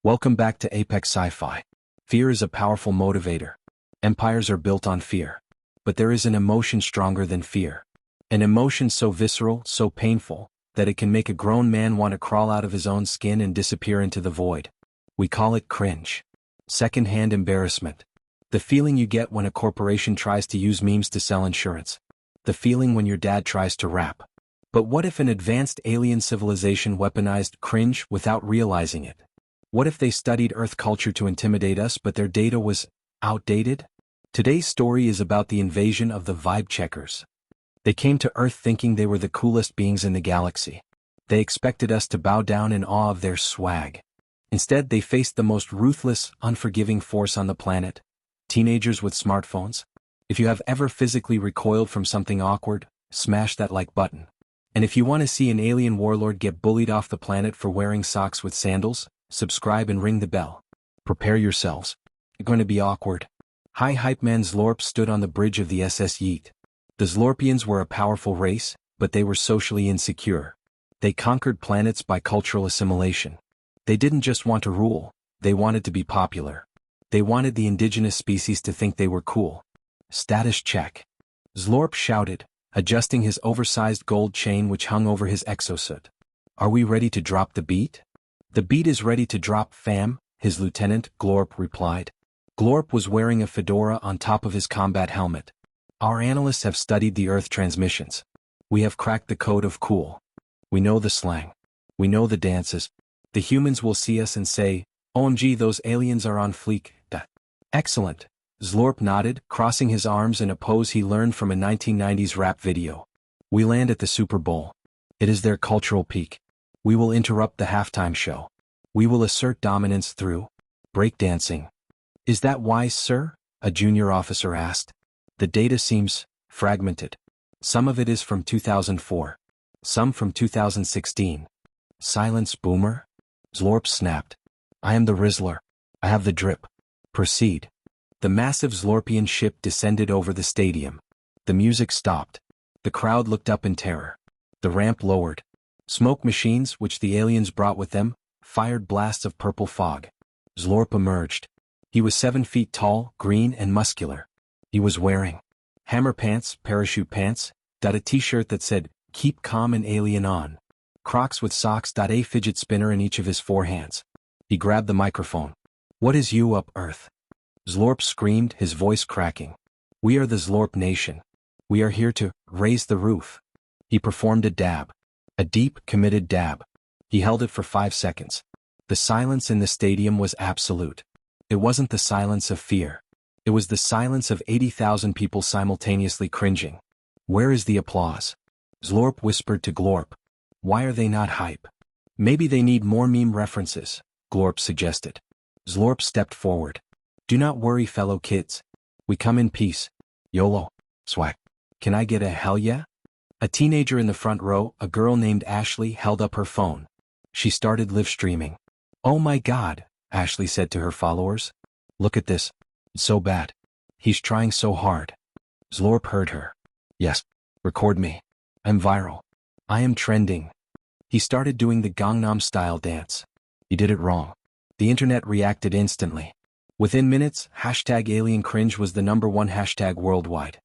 Welcome back to Apex Sci-Fi. Fear is a powerful motivator. Empires are built on fear. But there is an emotion stronger than fear. An emotion so visceral, so painful, that it can make a grown man want to crawl out of his own skin and disappear into the void. We call it cringe. Second-hand embarrassment. The feeling you get when a corporation tries to use memes to sell insurance. The feeling when your dad tries to rap. But what if an advanced alien civilization weaponized cringe without realizing it? What if they studied Earth culture to intimidate us but their data was outdated? Today's story is about the invasion of the vibe checkers. They came to Earth thinking they were the coolest beings in the galaxy. They expected us to bow down in awe of their swag. Instead, they faced the most ruthless, unforgiving force on the planet. Teenagers with smartphones. If you have ever physically recoiled from something awkward, smash that like button. And if you want to see an alien warlord get bullied off the planet for wearing socks with sandals, subscribe and ring the bell. Prepare yourselves. It's going to be awkward. High Hype Man Zlorp stood on the bridge of the SS Yeet. The Zlorpians were a powerful race, but they were socially insecure. They conquered planets by cultural assimilation. They didn't just want to rule, they wanted to be popular. They wanted the indigenous species to think they were cool. Status check. Zlorp shouted, adjusting his oversized gold chain which hung over his exosuit. Are we ready to drop the beat? The beat is ready to drop, fam, his lieutenant, Glorp, replied. Glorp was wearing a fedora on top of his combat helmet. Our analysts have studied the Earth transmissions. We have cracked the code of cool. We know the slang. We know the dances. The humans will see us and say, OMG, those aliens are on fleek. Excellent. Zlorp nodded, crossing his arms in a pose he learned from a 1990s rap video. We land at the Super Bowl. It is their cultural peak. We will interrupt the halftime show. We will assert dominance through breakdancing. Is that wise, sir? A junior officer asked. The data seems fragmented. Some of it is from 2004. Some from 2016. Silence, boomer. Zlorp snapped. I am the Rizzler. I have the drip. Proceed. The massive Zlorpian ship descended over the stadium. The music stopped. The crowd looked up in terror. The ramp lowered. Smoke machines, which the aliens brought with them, fired blasts of purple fog. Zlorp emerged. He was 7 feet tall, green and muscular. He was wearing hammer pants, parachute pants, a t-shirt that said, Keep calm and alien on. Crocs with socks, a fidget spinner in each of his 4 hands. He grabbed the microphone. What is you up, Earth? Zlorp screamed, his voice cracking. We are the Zlorp Nation. We are here to raise the roof. He performed a dab. A deep, committed dab. He held it for 5 seconds. The silence in the stadium was absolute. It wasn't the silence of fear. It was the silence of 80,000 people simultaneously cringing. Where is the applause? Zlorp whispered to Glorp. Why are they not hype? Maybe they need more meme references, Glorp suggested. Zlorp stepped forward. Do not worry, fellow kids. We come in peace. YOLO. Swag. Can I get a hell yeah? A teenager in the front row, a girl named Ashley, held up her phone. She started live streaming. Oh my God, Ashley said to her followers. Look at this. It's so bad. He's trying so hard. Zlorp heard her. Yes. Record me. I'm viral. I am trending. He started doing the Gangnam Style dance. He did it wrong. The internet reacted instantly. Within minutes, #AlienCringe was the #1 hashtag worldwide.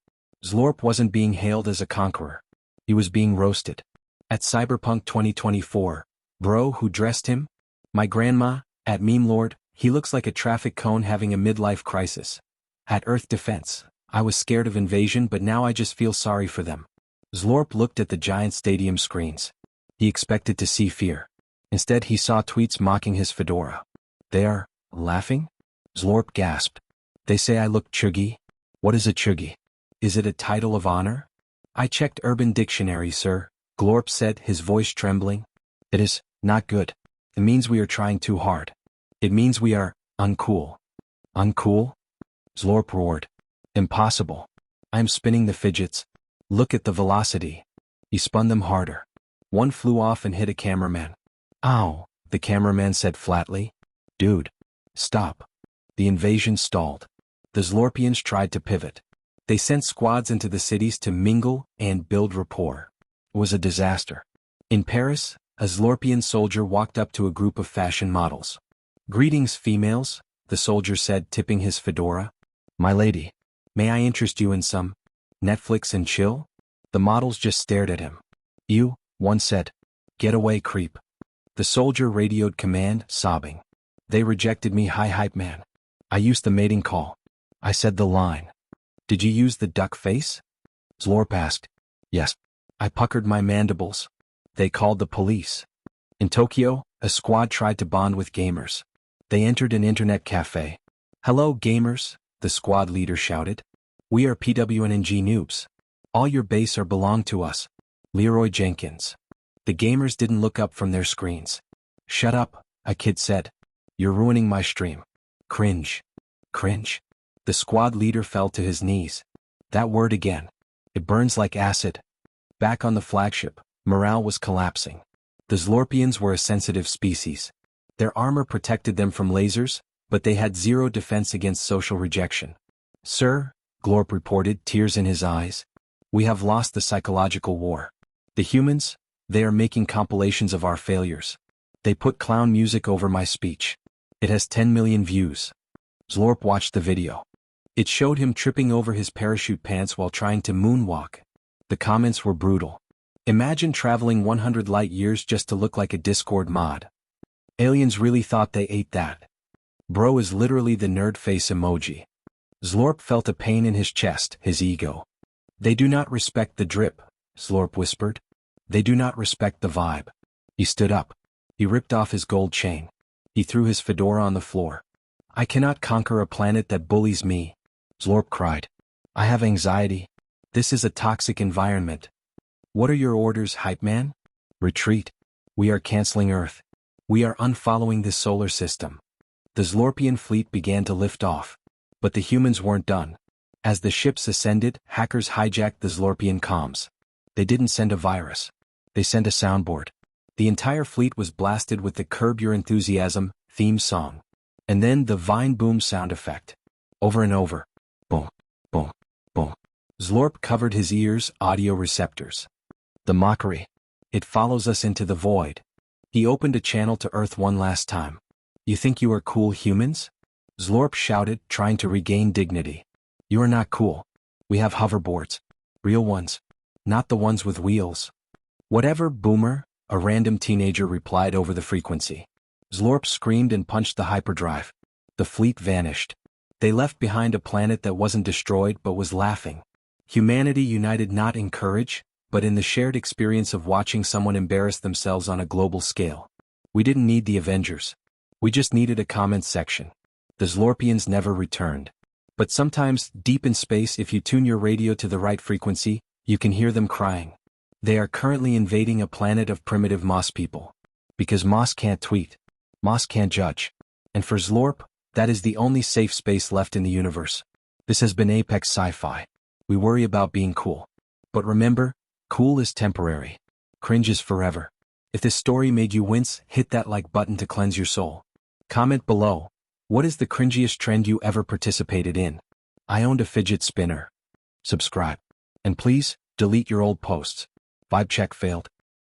Zlorp wasn't being hailed as a conqueror. He was being roasted. At Cyberpunk 2024, bro who dressed him? My grandma, at Meme Lord, he looks like a traffic cone having a midlife crisis. At Earth Defense, I was scared of invasion but now I just feel sorry for them. Zlorp looked at the giant stadium screens. He expected to see fear. Instead he saw tweets mocking his fedora. They are laughing? Zlorp gasped. They say I look chuggy? What is a chuggy? Is it a title of honor? I checked Urban Dictionary, sir, Glorp said, his voice trembling. It is not good. It means we are trying too hard. It means we are uncool. Uncool? Zlorp roared. Impossible. I am spinning the fidgets. Look at the velocity. He spun them harder. One flew off and hit a cameraman. Ow, the cameraman said flatly. Dude. Stop. The invasion stalled. The Zlorpians tried to pivot. They sent squads into the cities to mingle and build rapport. It was a disaster. In Paris, a Zlorpian soldier walked up to a group of fashion models. Greetings, females, the soldier said, tipping his fedora. My lady, may I interest you in some Netflix and chill? The models just stared at him. You, one said. Get away, creep. The soldier radioed command, sobbing. They rejected me, hi hype man. I used the mating call. I said the line. Did you use the duck face? Zlorp asked. Yes. I puckered my mandibles. They called the police. In Tokyo, a squad tried to bond with gamers. They entered an internet cafe. Hello, gamers, the squad leader shouted. We are PWNNG noobs. All your base are belong to us. Leroy Jenkins. The gamers didn't look up from their screens. Shut up, a kid said. You're ruining my stream. Cringe. Cringe. The squad leader fell to his knees. That word again. It burns like acid. Back on the flagship, morale was collapsing. The Zlorpians were a sensitive species. Their armor protected them from lasers, but they had zero defense against social rejection. Sir, Glorp reported, tears in his eyes. We have lost the psychological war. The humans, they are making compilations of our failures. They put clown music over my speech. It has 10 million views. Zlorp watched the video. It showed him tripping over his parachute pants while trying to moonwalk. The comments were brutal. Imagine traveling 100 light years just to look like a Discord mod. Aliens really thought they ate that. Bro is literally the nerd face emoji. Zlorp felt a pain in his chest, his ego. They do not respect the drip, Zlorp whispered. They do not respect the vibe. He stood up. He ripped off his gold chain. He threw his fedora on the floor. I cannot conquer a planet that bullies me, Zlorp cried. I have anxiety. This is a toxic environment. What are your orders, hype man? Retreat. We are canceling Earth. We are unfollowing this solar system. The Zlorpian fleet began to lift off. But the humans weren't done. As the ships ascended, hackers hijacked the Zlorpian comms. They didn't send a virus. They sent a soundboard. The entire fleet was blasted with the Curb Your Enthusiasm theme song. And then the Vine Boom sound effect. Over and over. Boom, boom, boom. Zlorp covered his ears, audio receptors. The mockery. It follows us into the void. He opened a channel to Earth one last time. You think you are cool, humans? Zlorp shouted, trying to regain dignity. You are not cool. We have hoverboards. Real ones. Not the ones with wheels. Whatever, boomer, a random teenager replied over the frequency. Zlorp screamed and punched the hyperdrive. The fleet vanished. They left behind a planet that wasn't destroyed but was laughing. Humanity united not in courage, but in the shared experience of watching someone embarrass themselves on a global scale. We didn't need the Avengers. We just needed a comment section. The Zlorpians never returned. But sometimes, deep in space, if you tune your radio to the right frequency, you can hear them crying. They are currently invading a planet of primitive Moss people. Because Moss can't tweet. Moss can't judge. And for Zlorp, that is the only safe space left in the universe. This has been Apex Sci-Fi. We worry about being cool. But remember, cool is temporary. Cringe is forever. If this story made you wince, hit that like button to cleanse your soul. Comment below. What is the cringiest trend you ever participated in? I owned a fidget spinner. Subscribe. And please, delete your old posts. Vibe check failed.